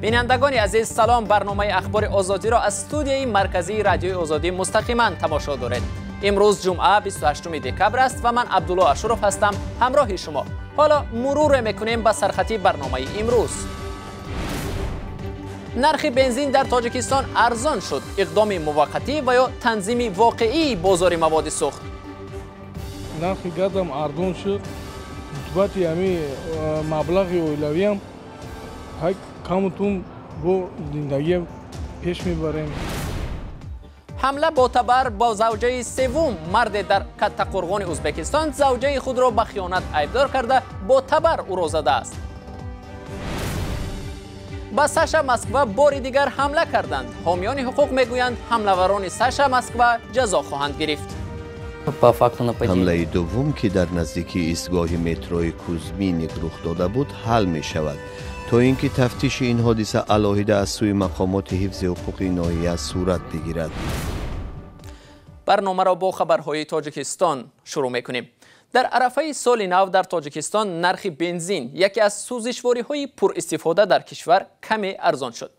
بینندگان عزیز سلام. برنامه اخبار آزادی را از استودیوی مرکزی رادیوی آزادی مستقیما تماشا دارید. امروز جمعه 28 دکبر است و من عبدالله اشرف هستم همراه شما. حالا مرور میکنیم به سرخطی برنامه امروز. نرخ بنزین در تاجیکستان ارزان شد. اقدام موقتی و یا تنظیم واقعی بازار مواد سوخت. نرخ گازم ارزان شد. نسبت یعنی مبلغ اولوی هم کمتون با زندگی پیش میبریم. حمله با تبر با زوجه سوم. مرد در کتقرغان ازبکستان زوجه خود را به خیانت ایبدار کرده با تبر او را زده است. به ساشا مسکو بار دیگر حمله کردند. حامیان حقوق میگویند حمله‌وران ساشا مسکو جزا خواهند گرفت. حمله دوم که در نزدیکی ایستگاه متروی کوزمینیک رخ داده بود حل می شود تا اینکه تفتیش این حادثه علاهده از سوی مقامات حفظ حقوق ناحیه صورت بگیرد. برنامه را با خبرهای تاجیکستان شروع میکنیم. در عرفه سال نو در تاجیکستان نرخ بنزین یکی از سوزشواری‌های پر استفاده در کشور کمی ارزان شد.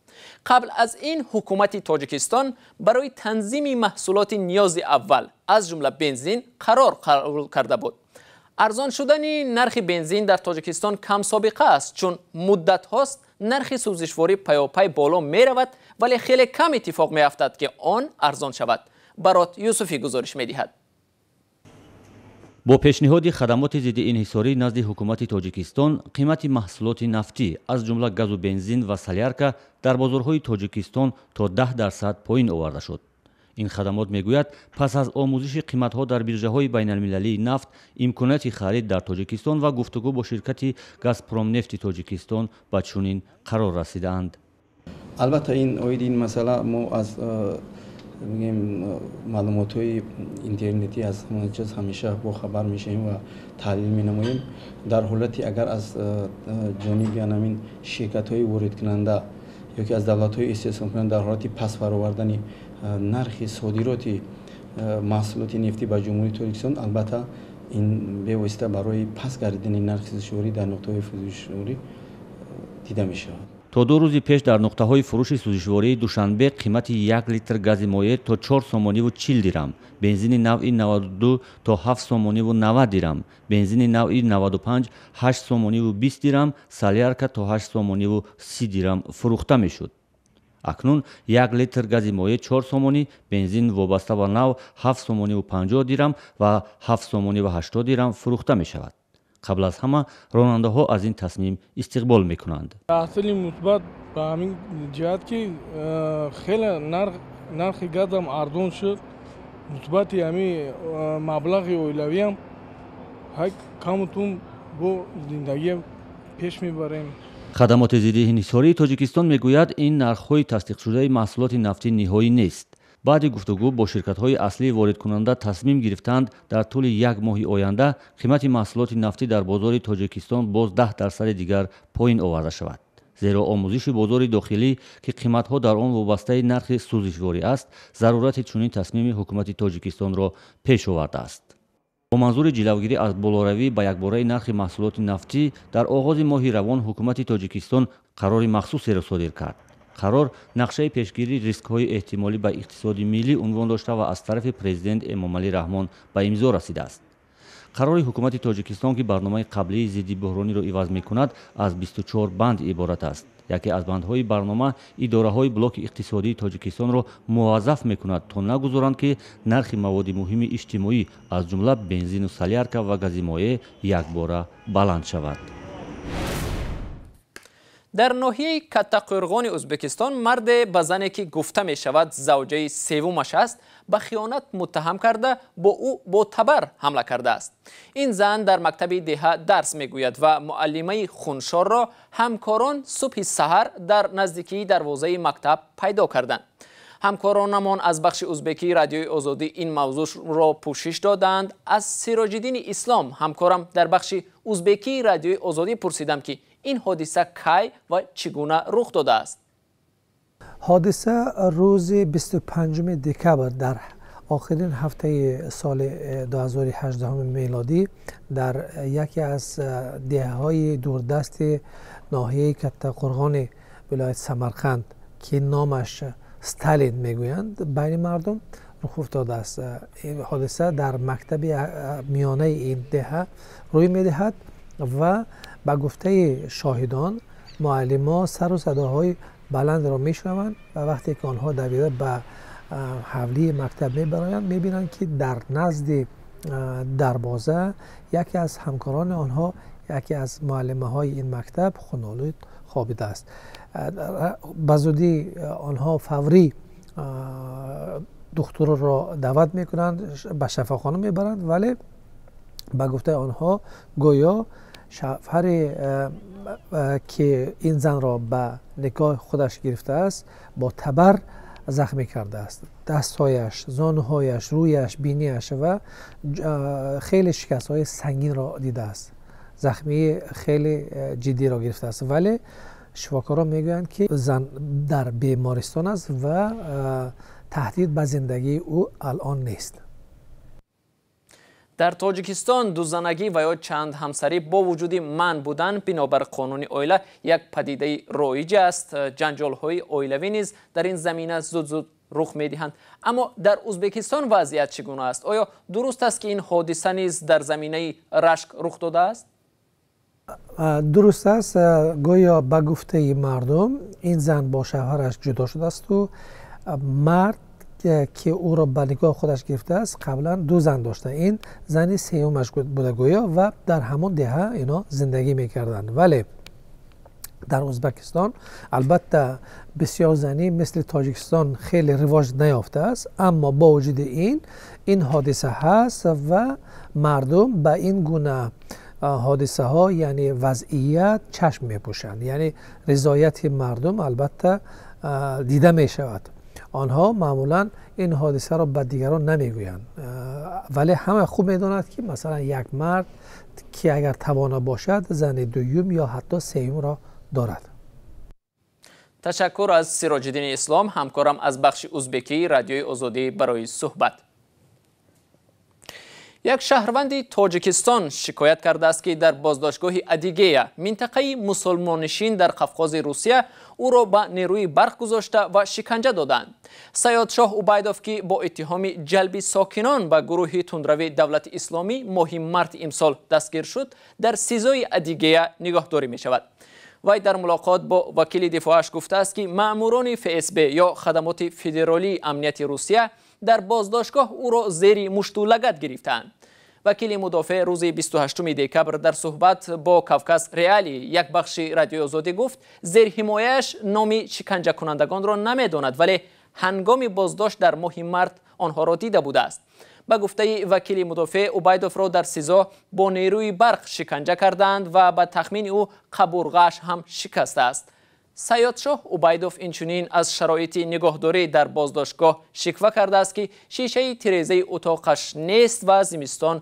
قبل از این حکومت تاجیکستان برای تنظیم محصولات نیاز اول از جمله بنزین قرار کرده بود. ارزان شدن نرخ بنزین در تاجیکستان کم سابقه است، چون مدت هاست نرخ سوزشواری پیاپی بالا می رود ولی خیلی کم اتفاق می افتد که آن ارزان شود. برات یوسفی گزارش می دهد. با پیشنهاد خدمات ضد انحصاری نزد حکومت تاجیکستان، قیمت محصولات نفتی از جمله گاز و بنزین و سلیارکا در بازارهای تاجیکستان تا 10% پایین آورده شد. این خدمات میگوید پس از آموزش قیمت‌ها در بیرژه‌های بین‌المللی نفت، امکانات خرید در تاجیکستان و گفتگو با شرکت گازپروم نفت تاجیکستان به چنین قرار رسیدند. البته این مسئله ما از میگیم معلومات‌های اینترنتی از همه چیز همیشه با خبر میشیم و تحلیل می‌نماییم. در حالتی اگر از جانب همین شرکت‌های وارد کننده یا که از دولت‌های استحصال کننده در حالت پس برآوردن نرخ صادرات محصولات نفتی به جمهوری تاجیکستان، البته این به واسطه برای پس گردیدن نرخ سوزشواری در نقطه‌های سوزشواری دیده می‌شود. تا 2 روز پیش در نقطه‌های فروش سوزشواری دوشنبه قیمت 1 لیتر گاز مایع تا 4 سومانی و 40 درم، بنزین نوعی 92 تا 7 سومانی و 90 درم، بنزین نوعی 95 8 سومانی و 20 درم، سلیارکا تا 8 سومانی و 30 درم فروخته می‌شد. اکنون 1 لیتر گاز مایع 4 سومانی، بنزین وابسته به نوع 7 سومانی و 50 درم و 7 سومانی و 80 درم فروخته می شود. قبل از همه راننده ها از این تصمیم استقبال می کنند. تحصیل مثبت به همین جهت که خیلی نرخ گاز هم ارزان شد. مثبت همین مبلغ اولوی هم کمتون با زندگی پیش میبریم. خدمات ضد انحصاری تاجیکستان میگوید این نرخ‌های تصدیق شده محصولات نفتی نهایی نیست. بعد گفتگو با شرکت‌های اصلی وارد کننده تصمیم گرفتند در طول 1 ماه آینده قیمت محصولات نفتی در بازار تاجیکستان باز 10% دیگر پایین آورده شود. زیرا آموزش بازار داخلی که قیمت‌ها در آن وابسته نرخ سوزشواری است، ضرورت چنین تصمیم حکومت تاجیکستان را پیش آورده است. با منظور جلوگیری از بالاروی به یکباره نرخ محصولات نفتی، در آغاز ماه روان حکومت تاجیکستان قرار مخصوصی را صادر کرد. قرار نقشه پیشگیری ریسک‌های احتمالی به اقتصاد ملی عنوان داشته و از طرف پرزیدنت امامعلی رحمان به امضا رسیده است. قرار حکومت تاجیکستان که برنامه قبلی ضد بحرانی را عوض می‌کند از 24 بند عبارت است. یکی از بندهای برنامه اداره‌های بلاک اقتصادی تاجیکستان را موظف می‌کند تا نگذارند که نرخ مواد مهم اجتماعی از جمله بنزین و سلیارکا و گاز مایع یکباره بلند شود. در ناحیه کتقرغان ازبکستان مرد به زنی که گفته می شود زوجه سومش است به خیانت متهم کرده با او با تبر حمله کرده است. این زن در مکتب دهه درس می گوید و معلمه خونشار را همکاران صبح سحر در نزدیکی دروازه مکتب پیدا کردند. همکارانمان از بخش ازبکی رادیوی آزادی این موضوع را پوشش دادند. از سراج‌الدین اسلام همکارم در بخش ازبکی رادیوی آزادی پرسیدم که این حادثه کی و چگونه رخ داده است. حادثه روز 25 دکبر در آخرین هفته سال 2018 میلادی در یکی از دهه‌های دوردست ناحیه کتقرغان ولایت سمرقند که نامش ستالین میگویند بین مردم رخ افتاده است. این حادثه در مکتب میانه این دهه روی میدهد و با گفته شاهدان معلمان سر و صداهای بلند را میشنوند و وقتی که آنها دویده به حولی مکتب میبرند میبینند که در نزد دروازه یکی از همکاران آنها، یکی از معلمه های این مکتب خونالود خوابیده است. بزودی آنها فوری دکتر را دعوت میکنند، به شفاخانه میبرند، ولی با گفته آنها گویا شوهر که این زن را به نکاح خودش گرفته است با تبر زخمی کرده است. دستهایش، زانوهایش، رویش، بینیش و خیلی شکست های سنگین را دیده است. زخمی خیلی جدی را گرفته است، ولی شفاکاران میگویند که زن در بیمارستان است و تهدید به زندگی او الان نیست. در تاجیکستان دو زنگی و یا چند همسری با وجود منع بودن بنابر قانون اویله یک پدیده رایج است. جنجال های اویلوی نیز در این زمینه زود رخ میدهند. اما در ازبکستان وضعیت چگونه است؟ آیا درست است که این حادثه نیز در زمینه رشک رخ داده است؟ درست است. گویا به گفته مردم این زن با شوهرش جدا شده است و مرد که او را به نکاح خودش گرفته است قبلا دو زن داشته. این زنی سومش بوده گویا و در همون دهه اینا زندگی میکردند. ولی در ازبکستان البته بسیار زنی مثل تاجیکستان خیلی رواج نیافته است، اما با وجود این حادثه هست و مردم به این گونه حادثه ها یعنی وضعیت چشم میپوشند. یعنی رضایت مردم البته دیده می شود. آنها معمولا این حادثه را به دیگران نمیگویند، ولی همه خوب میدانند که مثلا یک مرد که اگر توانا باشد زن دوم یا حتی سوم را دارد. تشکر از سراج الدین اسلام، همکارم از بخش ازبکی رادیوی آزادی برای صحبت. یک شهروند تاجیکستان شکایت کرده است که در بازداشتگاه ادیگه منطقه مسلمانشین در قفقاز روسیه او را به نیروی برق گذاشته و شکنجه دادند. سیاد شاه عبیدوف که با اتهام جلب ساکنان به گروه تندروی دولت اسلامی ماه مارت امسال دستگیر شد، در سزای ادیگه نگهداری می شود. وی در ملاقات با وکیل دفاعش گفته است که مأموران FSB یا خدمات فدرالی امنیت روسیه در بازداشتگاه او را زیر مشت و لگد گرفتند. وکیل مدافع روز 28 دکبر در صحبت با کافکاس ریالی یک بخش رادیو آزادی گفت زیر حمایه‌اش نام شکنجه کنندگان را نمیداند، ولی هنگام بازداشت در ماه مارت آنها را دیده بوده است. با گفته وکیل مدافع، عبیدوف را در سزا با نیروی برق شکنجه کردند و به تخمین او قبورغش هم شکسته است. سیاد شاه عبیدوف اینچنین از شرایط نگهداری در بازداشتگاه شکوه کرده است که شیشه تیره‌ای اتاقش نیست و زمستان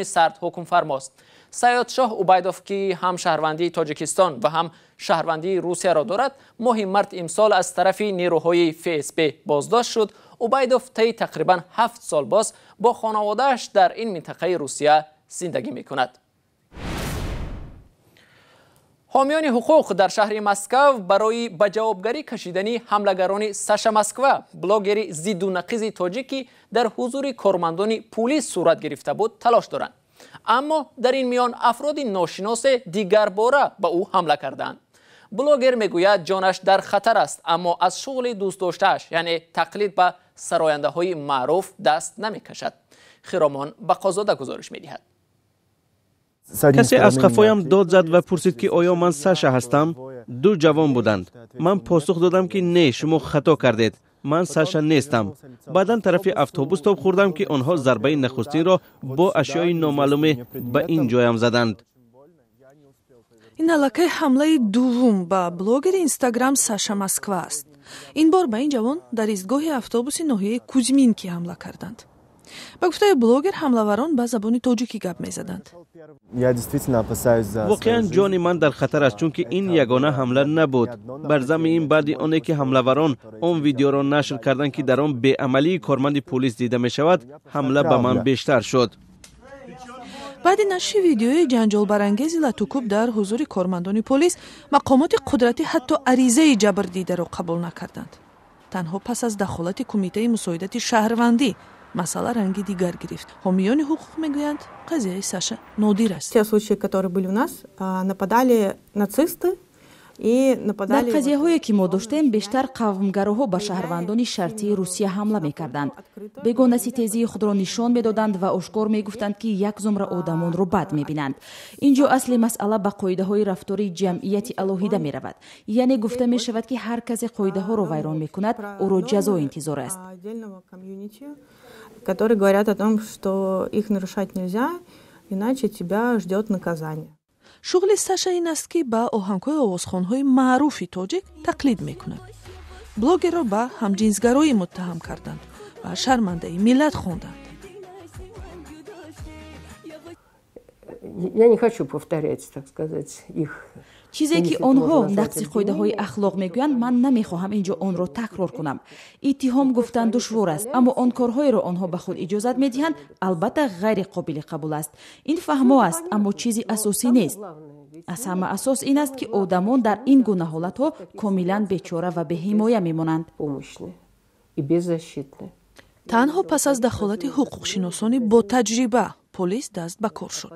سرد حکم فرماست. سیاد شاه عبیدوف که هم شهروندی تاجیکستان و هم شهروندی روسیه را دارد، ماه مارت امسال از طرف نیروهای FSB بازداشت شد. عبیدوف طی تقریبا 7 سال باز با خانواده‌اش در این منطقه روسیه زندگی می‌کند. حامیان حقوق در شهر مسکو برای به جوابگری کشیدن حملگران ساشا مسکوا، بلاگر ضد و نقیض تاجیکی در حضور کارمندان پلیس صورت گرفته بود، تلاش دارند. اما در این میان افراد ناشناس دیگر باره به او حمله کردند. بلاگر میگوید جانش در خطر است، اما از شغل دوست داشته‌اش یعنی تقلید به سراینده های معروف دست نمیکشد. خرامان بقازاده گزارش میدهد. کسی از قفایم داد زد و پرسید که آیا من ساشا هستم؟ دو جوان بودند. من پاسخ دادم که نه، شما خطا کردید، من ساشا نیستم. بعداً طرف اتوبوس تاب خوردم که آنها ضربه نخستین را با اشیاء نامعلومه به این جایم زدند. این علاقه حمله دوم به بلاگر اینستاگرام ساشا مسکوا است. این بار به این جوان در ایستگاه اتوبوس ناحیه کوزمینکی حمله کردند. با گفته بلاگر حمله‌وران به زبان تاجیکی گپ می‌زدند. واقعا جان من در خطر است، چون که این یگانه حمله نبود. بر ضمن این بعد آنکه که حمله‌وران آن ویدیو را نشر کردند که در آن بی‌عملی کارمند پلیس دیده می‌شود، حمله به من بیشتر شد. баъди нашри видеои ҷанҷолбарангези латукуб дар ҳузури кормандони полис, мақомоти қудратӣ ҳатто аризаи ҷабрдидаро қабул накарданд. танҳо пас аз дахолати кумитаи мусоидати шаҳрвандӣ масъала ранги дигар гирифт. ҳомиёни ҳуқуқ мегӯянд қазияи Саша нодир аст. Те случаи, которые были у нас, нападали нацисты. дар қазияҳое ки мо доштем бештар қавмгароҳо ба шаҳрвандони шартии русия ҳамла мекарданд. бегона ситезии худро нишон медоданд ва ошкор мегуфтанд ки як зумра одамонро бад мебинанд. инҷо асли масъала ба қоидаҳои рафтори ҷамъияти алоҳида меравад. яъне гуфта мешавад ки ҳар касе қоидаҳоро вайрон мекунад, ӯро ҷазо интизор аст. Которые говорят о том, что их нарушать нельзя, иначе тебя ждет наказание. шуғли Саша ин аст ки ба оҳангҳои овозхонҳои маъруфи тоҷик тақлид мекунад. блогерро ба ҳамҷинсгароӣ муттаҳам карданд ва шармандаи миллат хонданд. Я не хочу повторять, так сказать, их. чизе ки онҳо нақси қоидаҳои ахлоқ мегӯянд, ман намехоҳам инҷо онро такрор кунам. иттиҳом гуфтан душвор аст, аммо он корҳоеро онҳо ба худ иҷозат медиҳанд, албатта ғайриқобили қабул аст. ин фаҳмо аст, аммо чизи асосӣ нест. аз ҳама асос ин аст ки одамон дар ин гуна ҳолатҳо комилан бечора ва беҳимоя мемонанд. танҳо пас аз дахолати ҳуқуқшиносони бо таҷриба полис даст ба кор шуд.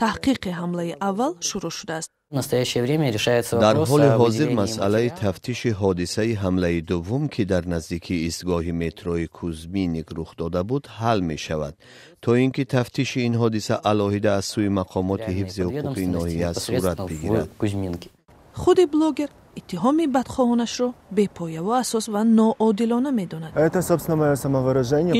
таҳқиқи ҳамлаи аввал шурӯъ шудааст. дар ҳоли ҳозир масъалаи тафтиши ҳодисаи ҳамлаи дуввум ки дар наздикии истгоҳи метрои Кузьминик рух дода буд ҳал мешавад, то ин ки тафтиши ин ҳодиса алоҳида аз сӯи мақомоти ҳифзи ҳуқуқи ноҳия сурат бигирад. худи блогер иттиҳоми бадхоҳонашро бепояву асос ва ноодилона медонад.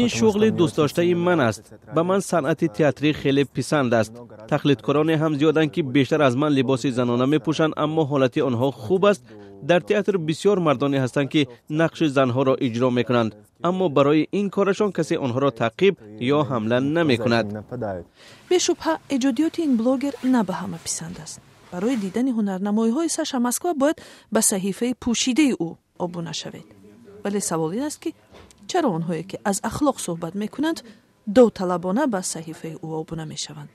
ин шуғли дӯстдоштаи ман аст. ба ман санъати театрӣ хеле писанд аст. тақлидкороне ҳам зиёданд ки бештар аз ман либоси занона мепӯшанд, аммо ҳолати онҳо хуб аст. дар театр бисёр мардоне ҳастанд ки нақши занҳоро иҷро мекунанд, аммо барои ин корашон касе онҳоро таъқиб ё ҳамла намекунад. бешубҳа эҷодиёти ин блогер на ба ҳама писанд аст. барои дидани ҳунарнамоиҳои Саша Москва бояд ба саҳифаи пӯшидаи ӯ обуна шавед. вале савол ин аст ки чаро онҳое ки аз ахлоқ суҳбат мекунанд довталабона ба саҳифаи ӯ обуна мешаванд?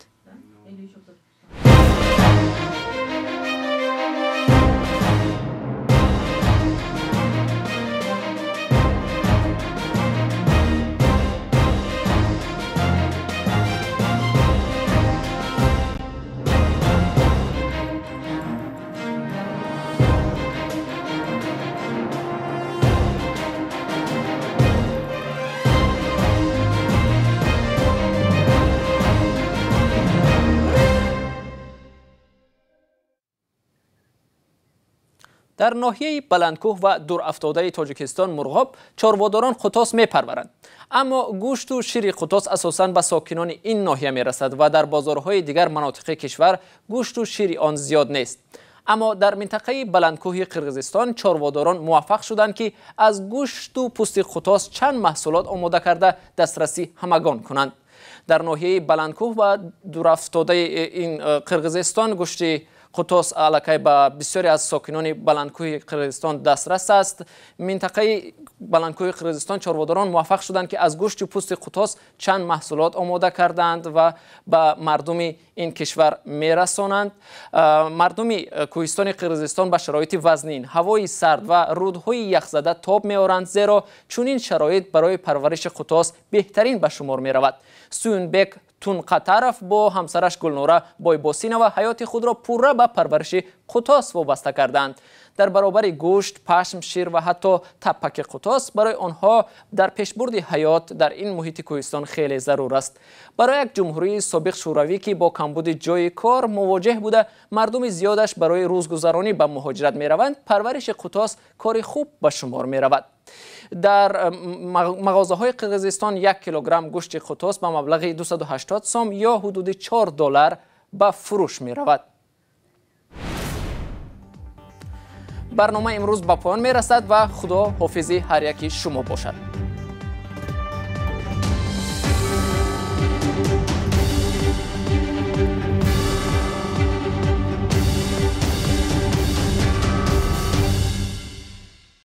در ناحیه بلندکوه و دورافتاده تاجیکستان مرغاب چارواداران قطاس میپرورند، اما گوشت و شیر قطاس اساساً به ساکنان این ناحیه میرسد و در بازارهای دیگر مناطق کشور گوشت و شیر آن زیاد نیست. اما در منطقه بلندکوه قرقیزستان چارواداران موفق شدند که از گوشت و پوست قطاس چند محصولات آماده کرده دسترسی همگان کنند. در ناحیه بلندکوه و دورافتاده این قرقیزستان گوشت قطاس علاقه با بسیاری از ساکنان بلندکوه قرقیزستان دسترس است. منطقه بلندکوه قرقیزستان چارواداران موفق شدند که از گوشت و پوست قطاس چند محصولات آماده کردند و به مردم این کشور میرسانند. مردم کوهستان قرقیزستان به شرایط وزنین، هوای سرد و رودهای یخزده تاب میآورند، زیرا چنین شرایط برای پرورش قطاس بهترین به شمار می رود. سوینبک تونقطرف با همسرش گلنوره بایباسینова حیات خود را پوره به پرورش قطاس وابسته کردند. در برابر گوشت، پشم، شیر و حتی تپک قطاس برای آنها در پیشبرد حیات در این محیط کوهستان خیلی ضرور است. برای یک جمهوری سابق شوروی که با کمبود جای کار مواجه بوده، مردم زیادش برای روزگذرانی به مهاجرت می روند، پرورش قطاس کار خوب به شمار می رود. در مغازه های قرقیزستان 1 کیلوگرم گوشت قطاس به مبلغ 280 سوم یا حدود $4 به فروش می رود. برنامه امروز به پایان می رسد و خدا حافظ هر یکی شما باشد.